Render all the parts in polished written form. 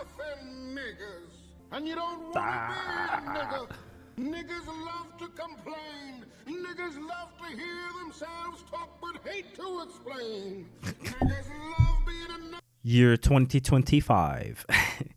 effing niggers. And you don't want to be a nigger. Niggas love to complain. Niggas love to hear themselves talk but hate to explain. Niggas love being a nigger. Year 2025.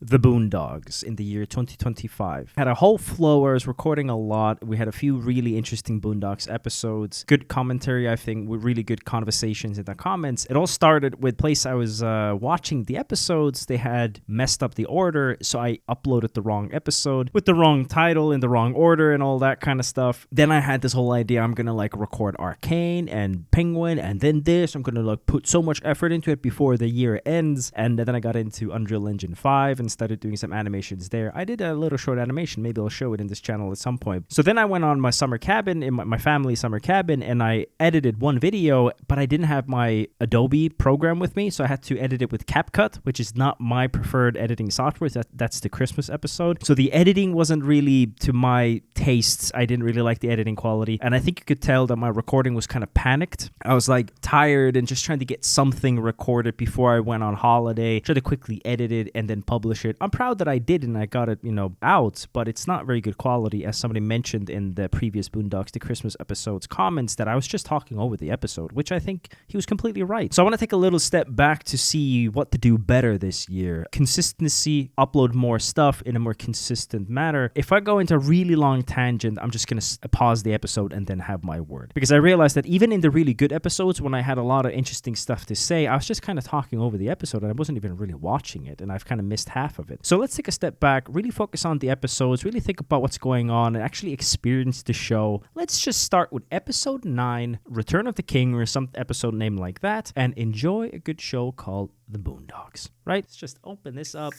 The Boondocks in the year 2025. Had a whole flow. I was recording a lot. We had a few really interesting Boondocks episodes. Good commentary, I think, with really good conversations in the comments. It all started with place I was watching the episodes. They had messed up the order, so I uploaded the wrong episode with the wrong title in the wrong order and all that kind of stuff. Then I had this whole idea. I'm gonna like record Arcane and Penguin and then this. I'm gonna like put so much effort into it before the year ends. And then I got into Unreal Engine 5 and started doing some animations there. I did a little short animation. Maybe I'll show it in this channel at some point. So then I went on my summer cabin, in my family summer cabin, and I edited one video, but I didn't have my Adobe program with me, so I had to edit it with CapCut, which is not my preferred editing software. That's the Christmas episode. So the editing wasn't really to my tastes. I didn't really like the editing quality, and I think you could tell that my recording was kind of panicked. I was like tired and just trying to get something recorded before I went on holiday, try to quickly edit it and then publish it. I'm proud that I did and I got it, out, but it's not very good quality. As somebody mentioned in the previous Boondocks, the Christmas episode's comments, that I was just talking over the episode, which I think he was completely right. So I want to take a little step back to see what to do better this year. Consistency, upload more stuff in a more consistent manner. If I go into a really long tangent, I'm just going to pause the episode and then have my word. Because I realized that even in the really good episodes, when I had a lot of interesting stuff to say, I was just kind of talking over the episode and I wasn't even really watching it, and I've kind of missed half of it. So let's take a step back, really focus on the episodes, really think about what's going on and actually experience the show. Let's just start with episode 9, Return of the King, or some episode name like that, and enjoy a good show called The Boondocks, right? Let's just open this up,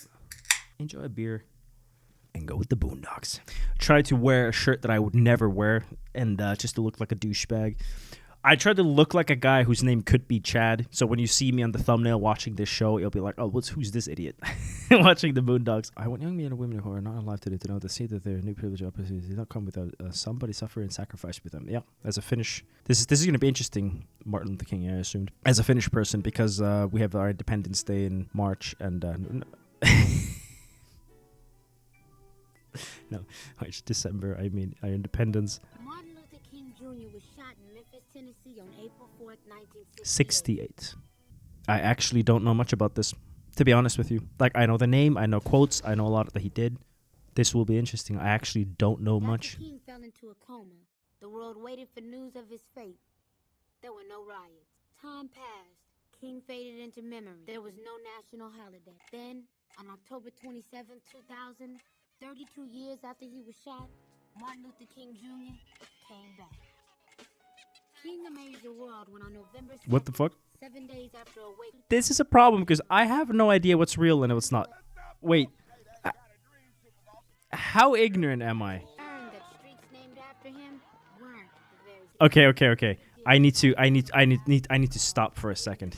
enjoy a beer, and go with The Boondocks. Try to wear a shirt that I would never wear, and just to look like a douchebag. I tried to look like a guy whose name could be Chad. So when you see me on the thumbnail watching this show, you'll be like, oh, who's this idiot watching the Boondocks? I want young men and women who are not alive today to know to see that their new privilege opportunities do not come without somebody suffer and sacrifice with them. Yeah, as a Finnish, this is going to be interesting. Martin Luther King, I assumed. As a Finnish person, because we have our Independence Day in March and... no, it's December. I mean, our independence. Martin Luther King Jr. was shot in Memphis, Tennessee on April 4th, 1968. I actually don't know much about this, to be honest with you. Like, I know the name, I know quotes, I know a lot that he did. This will be interesting. I actually don't know much. King fell into a coma. The world waited for news of his fate. There were no riots. Time passed. King faded into memory. There was no national holiday. Then, on October 27, 2000, 32 years after he was shot, Martin Luther King Jr. came back. King amazed the world when on November 7th, What the fuck? 7 days after awakening. This is a problem because I have no idea what's real and what's not. Wait. How ignorant am I? That streets named after him weren't the very Okay. I need to stop for a second.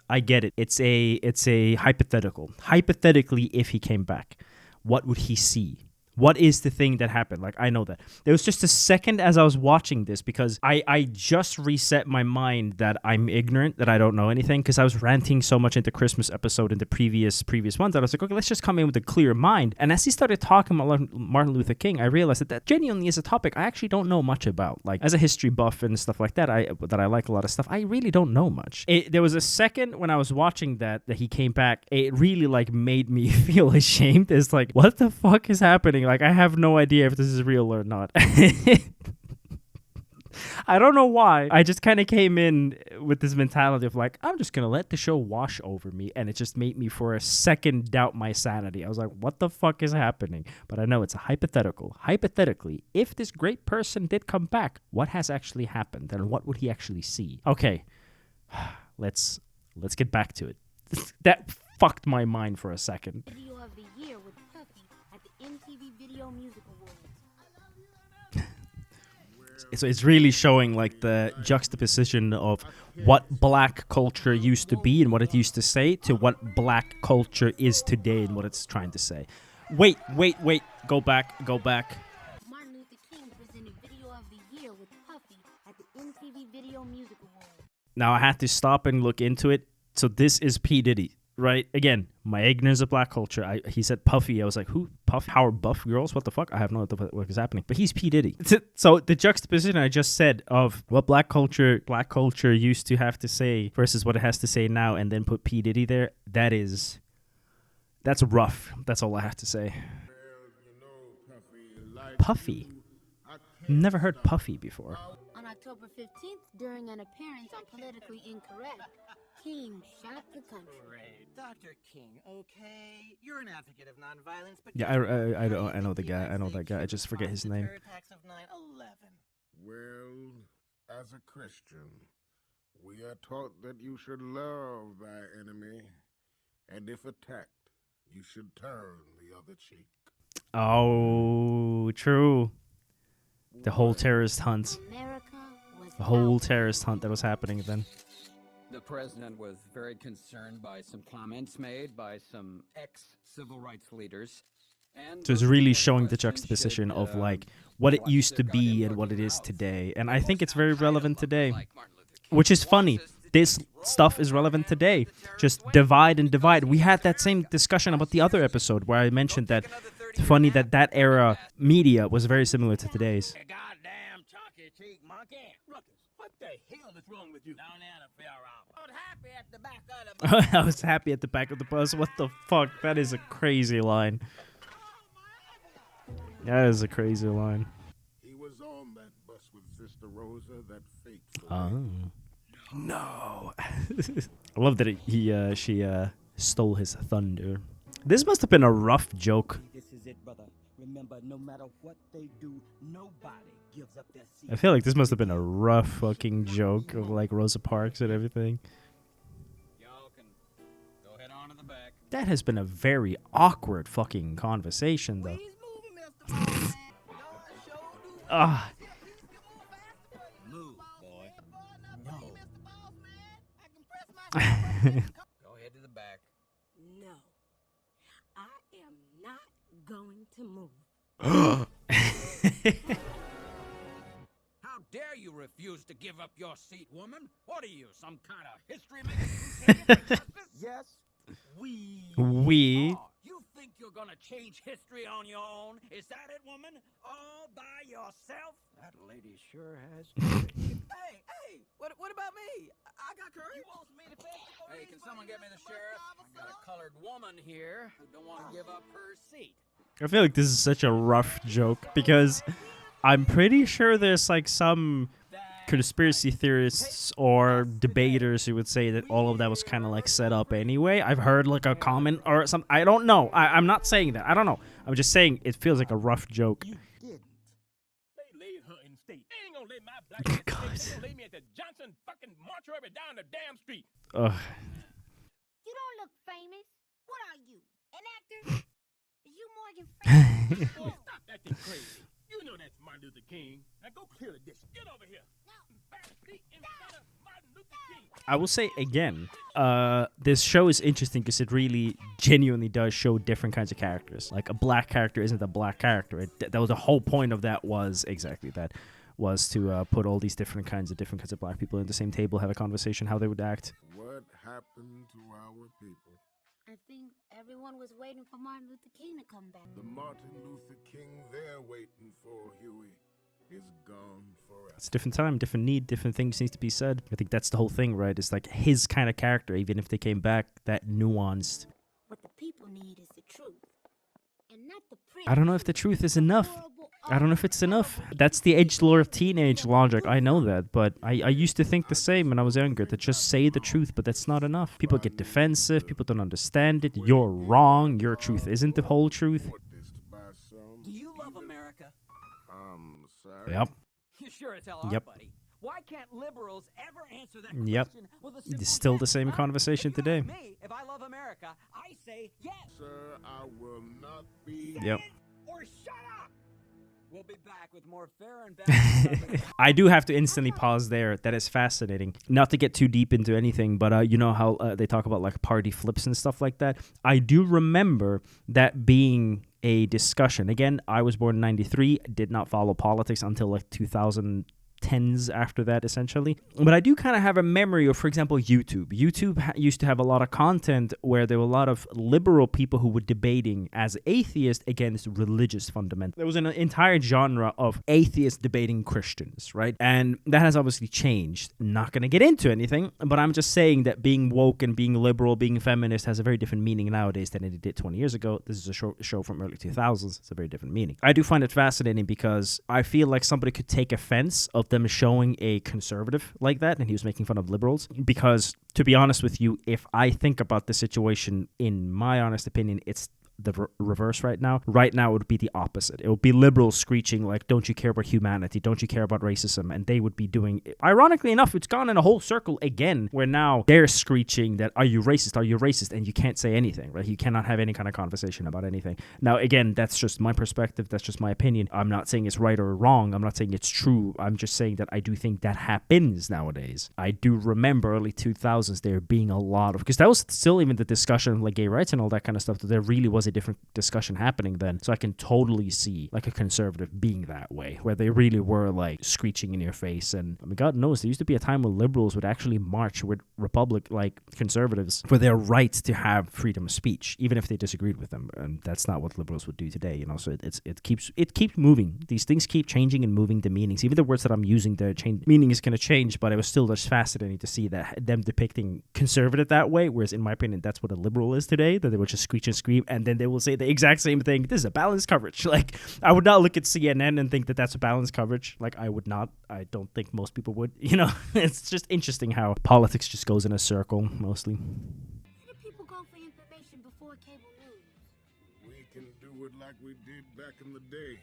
I get it. It's a hypothetical. Hypothetically, if he came back, what would he see? What is the thing that happened? Like, I know that. There was just a second as I was watching this because I just reset my mind that I'm ignorant, that I don't know anything, because I was ranting so much into Christmas episode in the previous ones that I was like, okay, let's just come in with a clear mind. And as he started talking about Martin Luther King, I realized that genuinely is a topic I actually don't know much about. Like, as a history buff and stuff like that, I like a lot of stuff, I really don't know much. There was a second when I was watching that he came back, it really like made me feel ashamed. It's like, what the fuck is happening? Like, I have no idea if this is real or not. I don't know why. I just kind of came in with this mentality of like, I'm just going to let the show wash over me. And it just made me for a second doubt my sanity. I was like, what the fuck is happening? But I know it's a hypothetical. Hypothetically, if this great person did come back, what has actually happened? And what would he actually see? Okay, let's get back to it. That fucked my mind for a second. video of the year with Puffy at the MTV Video Music Awards. So it's really showing like the juxtaposition of what black culture used to be and what it used to say to what black culture is today and what it's trying to say. Wait. Go back. Martin Luther King presented Video of the Year with Puffy at the MTV Video Music Awards. Now I had to stop and look into it. So this is P. Diddy, right? Again, My ignorance of black culture. He said Puffy. I was like, who? Puffy? How are buff girls? What the fuck? I have no idea what is happening. But he's P. Diddy. So the juxtaposition I just said of what black culture used to have to say versus what it has to say now, and then put P. Diddy there, that's rough. That's all I have to say. Puffy? Never heard Puffy before. On October 15th, during an appearance on Politically Incorrect, King shot the country. Dr. King, okay? You're an advocate of nonviolence, but Yeah, I know the guy. I know that guy. I just forget his name. Attacks of 9/11. Well, as a Christian, we are taught that you should love thy enemy, and if attacked, you should turn the other cheek. Oh, true. The whole terrorist hunt. America was The whole out. terrorist hunt that was happening then. The president was very concerned by some comments made by some ex-civil rights leaders. And So it's really showing the juxtaposition of like what it used to be and what it is today. And I think it's very relevant today, which is funny. This stuff is relevant today. Just divide and divide. We had that same discussion about the other episode where I mentioned that it's funny that era media was very similar to today's. Goddamn chunky cheek monkey. Ruckus, what the hell is wrong with you? Down there in the fair I'm happy at the back of the I was happy at the back of the bus. What the fuck? That is a crazy line. That is a crazy line. He was on that bus with Sister Rosa that fateful Oh. No. I love that she stole his thunder. This must have been a rough joke. This is it, brother. Remember, no matter what they do, nobody gives up their seat. I feel like this must have been a rough fucking joke of like Rosa Parks and everything. Y'all can go head on to the back. That has been a very awkward fucking conversation though. Ah. Move, boy. No. Go ahead to the back. No, I am not going to move. How dare you refuse to give up your seat, woman? What are you, some kind of history maker? Yes, we. We. Oh, you think you're gonna change history on your own? Is that it, woman? All by yourself? That lady sure has. Hey, what about me? I got courage. You want me to face the police? Hey, can someone get me the sheriff? I got a colored woman here who don't want to give up her seat. I feel like this is such a rough joke because I'm pretty sure there's like some conspiracy theorists or debaters who would say that all of that was kind of like set up anyway. I've heard like a comment or something. I don't know. I'm not saying that. I don't know. I'm just saying it feels like a rough joke. You didn't. They laid her in state. They ain't gonna lay my black God. ass in state. They gonna lay me at the Johnson fucking mortuary down the damn street. Ugh. You don't look famous. What are you? An actor? Is you Morgan Freeman? Boy, stop acting crazy. You know that's Martin Luther King. Now go clear the dishes. Get over here. Back seat in front of Martin Luther King. I will say again, this show is interesting because it really genuinely does show different kinds of characters. Like a black character isn't a black character. That was the whole point of that was exactly that, was to put all these different kinds of black people at the same table, have a conversation, how they would act. What happened to our people? I think everyone was waiting for Martin Luther King to come back. The Martin Luther King they're waiting for, Huey, is gone forever. It's a different time, different need, different things needs to be said. I think that's the whole thing, right? It's like his kind of character, even if they came back, that nuanced. What the people need is the truth. And not the I don't know if the truth is enough. I don't know if it's enough. That's the edgelord of teenage logic. I know that, but I used to think the same when I was younger, that just say the truth, but that's not enough. People get defensive. People don't understand it. You're wrong. Your truth isn't the whole truth. Witnessed by some, Do you love America? sorry. Yep. You sure as hell are, Yep. buddy. Why can't liberals ever answer that Yep. question with a It's simple still the yes, same huh? conversation If you today. ask me, if I love America, I say yes. Sir, I will not be. Yep. Or shut up. We'll be back with more fair and balanced. I do have to instantly pause there. That is fascinating. Not to get too deep into anything, but you know how they talk about like party flips and stuff like that? I do remember that being a discussion. Again, I was born in 93, did not follow politics until like 2000, tens after that, essentially. But I do kind of have a memory of, for example, YouTube. YouTube used to have a lot of content where there were a lot of liberal people who were debating as atheists against religious fundamentals. There was an entire genre of atheists debating Christians, right? And that has obviously changed. Not going to get into anything, but I'm just saying that being woke and being liberal, being feminist has a very different meaning nowadays than it did 20 years ago. This is a show from early 2000s. It's a very different meaning. I do find it fascinating because I feel like somebody could take offense of them showing a conservative like that, and he was making fun of liberals, because to be honest with you, if I think about the situation, in my honest opinion, it's the reverse right now. Right now, it would be the opposite. It would be liberals screeching like, don't you care about humanity? Don't you care about racism? And they would be doing, ironically enough, it's gone in a whole circle again, where now they're screeching that, are you racist? Are you racist? And you can't say anything, right? You cannot have any kind of conversation about anything. Now, again, that's just my perspective. That's just my opinion. I'm not saying it's right or wrong. I'm not saying it's true. I'm just saying that I do think that happens nowadays. I do remember early 2000s there being a lot of, because that was still even the discussion of like gay rights and all that kind of stuff, that there really was a different discussion happening then. So I can totally see like a conservative being that way, where they really were like screeching in your face. And I mean, God knows, there used to be a time when liberals would actually march with like conservatives for their right to have freedom of speech, even if they disagreed with them. And that's not what liberals would do today, you know. So it keeps moving. These things keep changing and moving the meanings. Even the words that I'm using, their meaning is going to change, but it was still just fascinating to see that them depicting conservative that way, whereas in my opinion that's what a liberal is today, that they would just screech and scream, and then they will say the exact same thing. This is a balanced coverage. Like, I would not look at CNN and think that that's a balanced coverage. Like, I would not. I don't think most people would. You know, it's just interesting how politics just goes in a circle mostly. Where do people go for information before cable news? We can do it like we did back in the day.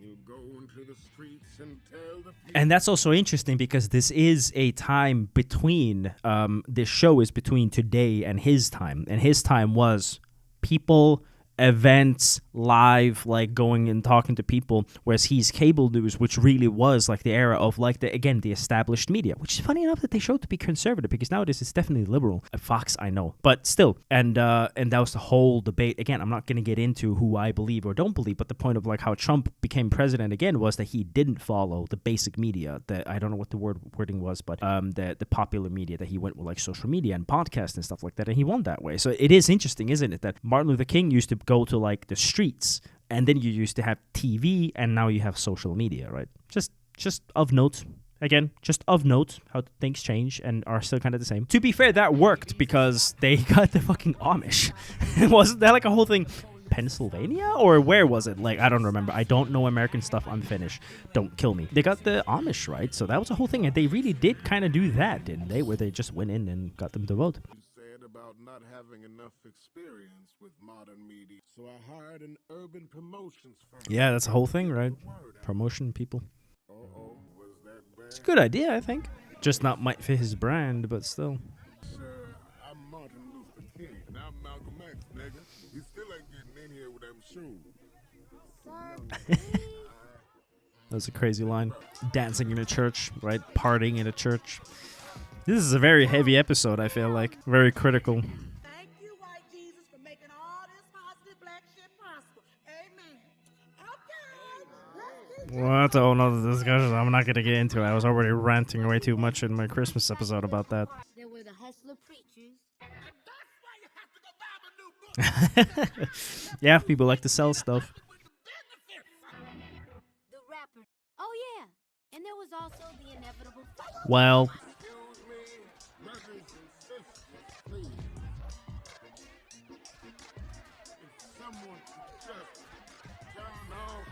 We'll go into the streets and tell the people. And that's also interesting because this is a time between, this show is between today and his time. And his time was people, events, live, like going and talking to people, whereas he's cable news, which really was like the era of like the established media, which is funny enough that they showed to be conservative, because nowadays it's definitely liberal. Fox, I know, but still, and that was the whole debate. Again, I'm not going to get into who I believe or don't believe, but the point of like how Trump became president again was that he didn't follow the basic media, that I don't know what the wording was, but the popular media, that he went with like social media and podcasts and stuff like that, and he won that way. So it is interesting, isn't it, that Martin Luther King used to go to like the streets, and then you used to have TV, and now you have social media, right? Just of note. Again, just of note how things change and are still kind of the same. To be fair, that worked because they got the fucking Amish. Wasn't that like a whole thing? Pennsylvania? Or where was it? Like, I don't remember. I don't know American stuff. I'm Finnish. Don't kill me. They got the Amish, right? So that was a whole thing. And they really did kind of do that, didn't they? Where they just went in and got them to vote. Said about not having enough experience with modern media. So I hired an urban promotions firm. Yeah, that's a whole thing, right? Promotion people. Uh-oh, was that bad? It's a good idea, I think. Just not might fit his brand, but still. Sir, I'm Martin Luther King, and I'm Malcolm X, nigga. You still ain't getting in here with them shoes. That was a crazy line. Dancing in a church, right? Partying in a church. This is a very heavy episode, I feel like. Very critical. Thank you, white Jesus, for making all this positive black shit possible. Amen. Okay. Well, that's a whole nother discussion. I'm not going to get into it. I was already ranting way too much in my Christmas episode about that. There were the hustler preachers. Yeah, people like to sell stuff. The rapper. Oh yeah, and there was also the inevitable fight. Well, Excuse me, brothers and sisters, please. If someone could just turn off.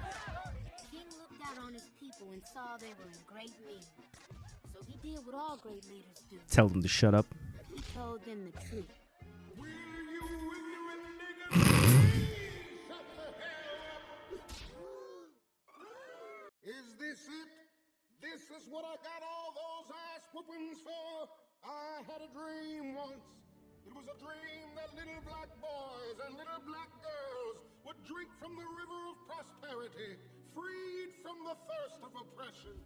King looked out on his people and saw they were in great need. So he did what all great leaders do. tell them to shut up. He told them the truth. Will you ignorant niggas? Shut the hell up! Is this it? This is what I got all those ass whoopings for? I had a dream once. It was a dream that little black boys and little black girls would drink from the river of prosperity, freed from the thirst of oppression.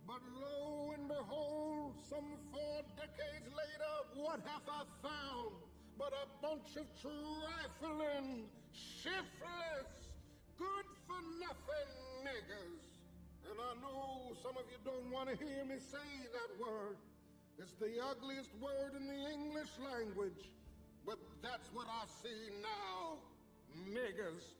But lo and behold, some 4 decades later, what have I found but a bunch of trifling, shiftless, good-for-nothing niggas? And I know some of you don't want to hear me say that word. It's the ugliest word in the English language. But that's what I see now. Niggers.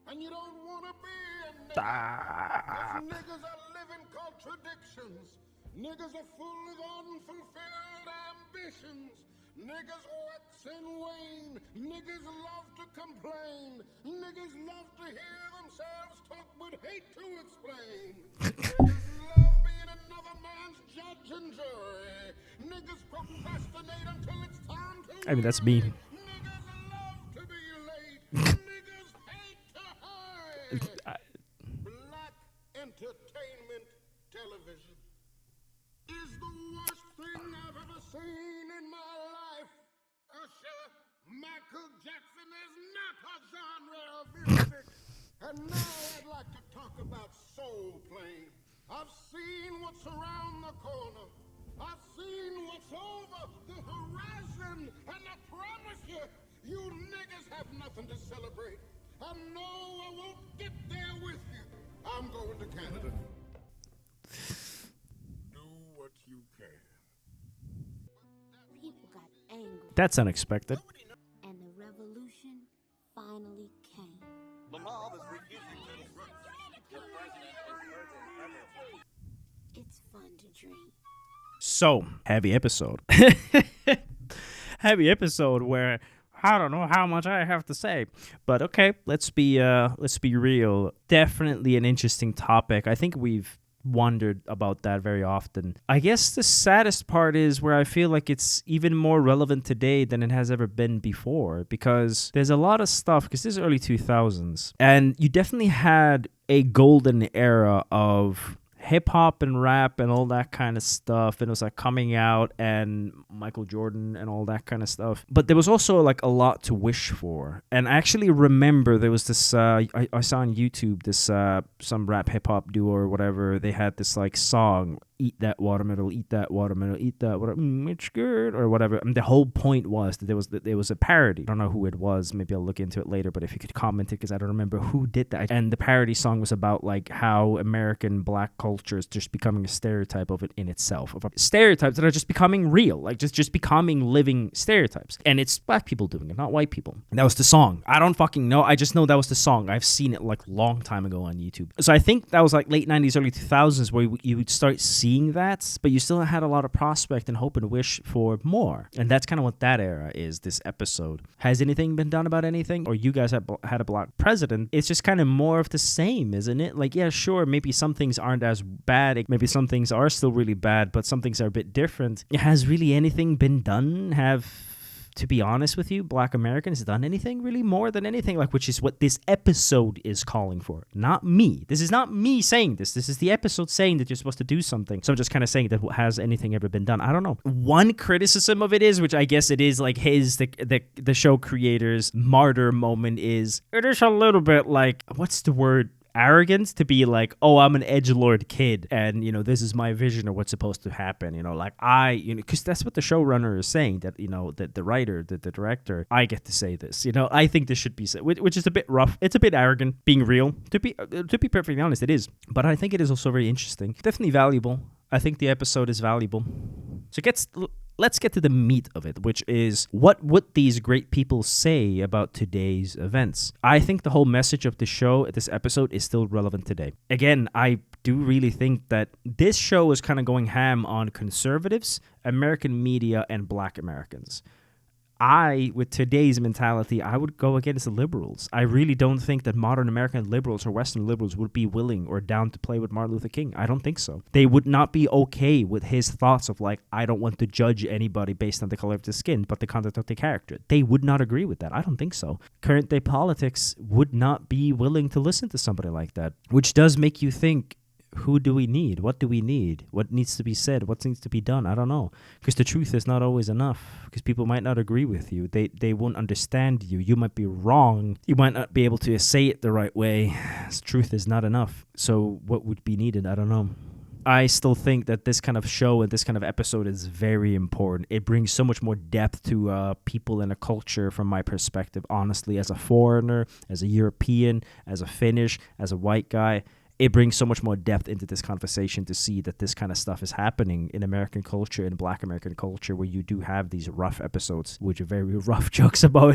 And you don't want to be a nigger. 'Cause niggers are living contradictions. Niggers are full of unfulfilled ambitions. Niggers wax and wane. Niggers love to complain. Niggers love to hear themselves talk but hate to explain. Niggers love being another man's judge and jury. Niggers procrastinate until it's time to I mean, that's me. worry. Niggers love to be late. Niggers hate to hurry. Black entertainment television is the worst thing I've ever seen in my life. Usher, Michael Jackson is not a genre of music. And now I'd like to talk about soul playing. I've seen what's around the corner. I've seen what's over the horizon. And I promise you, you niggas have nothing to celebrate. I know I won't get there with you. I'm going to Canada. Do what you can. People got angry, That's unexpected. and the revolution finally came. The mob is refusing to disrupt. Your president is urging. It's fun to dream. So, heavy episode. Heavy episode where I don't know how much I have to say. But okay, let's be real. Definitely an interesting topic. I think we've wondered about that very often. I guess the saddest part is where I feel like it's even more relevant today than it has ever been before, because there's a lot of stuff, because this is early 2000s, and you definitely had a golden era of hip hop and rap and all that kind of stuff, and it was like coming out and Michael Jordan and all that kind of stuff. But there was also like a lot to wish for. And I actually remember there was this I saw on YouTube this some rap hip hop duo or whatever. They had this like song, eat that watermelon, eat that watermelon, eat that watermelon, it's good, or whatever. And the whole point was that there was a parody. I don't know who it was. Maybe I'll look into it later, but if you could comment it, because I don't remember who did that. And the parody song was about like how American black culture is just becoming a stereotype of it in itself, of stereotypes that are just becoming real, like just becoming living stereotypes. And it's black people doing it, not white people. And that was the song. I don't fucking know. I just know that was the song. I've seen it like long time ago on YouTube. So I think that was like late 90s, early 2000s where you would start seeing that, but you still had a lot of prospect and hope and wish for more. And that's kind of what that era is, this episode. Has anything been done about anything? Or you guys have had a black president? It's just kind of more of the same, isn't it? Like, yeah, sure, maybe some things aren't as bad. Maybe some things are still really bad, but some things are a bit different. Has really anything been done? To be honest with you, black Americans done anything really more than anything, like, which is what this episode is calling for. Not me. This is not me saying this. This is the episode saying that you're supposed to do something. So I'm just kind of saying that has anything ever been done? I don't know. One criticism of it is, which I guess it is like the show creator's martyr moment, is it is a little bit like, what's the word? Arrogant, to be like, oh, I'm an edgelord kid, and this is my vision of what's supposed to happen. Because that's what the showrunner is saying, that that the writer, the director, I get to say this. I think this should be said, which is a bit rough. It's a bit arrogant, being real. To be perfectly honest, it is. But I think it is also very interesting, definitely valuable. I think the episode is valuable. So let's get to the meat of it, which is, what would these great people say about today's events? I think the whole message of the show, this episode, is still relevant today. Again, I do really think that this show is kind of going ham on conservatives, American media, and black Americans. With today's mentality, I would go against the liberals. I really don't think that modern American liberals or Western liberals would be willing or down to play with Martin Luther King. I don't think so. They would not be okay with his thoughts of like, I don't want to judge anybody based on the color of the skin, but the content of the character. They would not agree with that. I don't think so. Current day politics would not be willing to listen to somebody like that, which does make you think, who do we need? What do we need? What needs to be said? What needs to be done? I don't know. Because the truth is not always enough. Because people might not agree with you. They won't understand you. You might be wrong. You might not be able to say it the right way. Truth is not enough. So what would be needed? I don't know. I still think that this kind of show and this kind of episode is very important. It brings so much more depth to people and a culture from my perspective, honestly, as a foreigner, as a European, as a Finnish, as a white guy. it brings so much more depth into this conversation to see that this kind of stuff is happening in American culture, in Black American culture, where you do have these rough episodes, which are very rough jokes about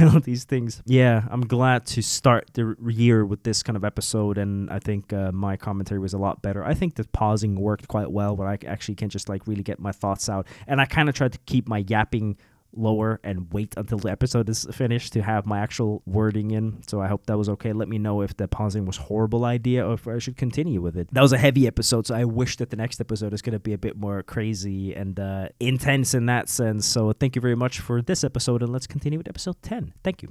all these things. Yeah, I'm glad to start the year with this kind of episode, and I think my commentary was a lot better. I think the pausing worked quite well, where I actually can just like really get my thoughts out, and I kind of tried to keep my yapping lower and wait until the episode is finished to have my actual wording in. So I hope that was okay. Let me know if the pausing was a horrible idea or if I should continue with it. That was a heavy episode, so I wish that the next episode is going to be a bit more crazy and intense in that sense. So thank you very much for this episode, and let's continue with episode 10. Thank you.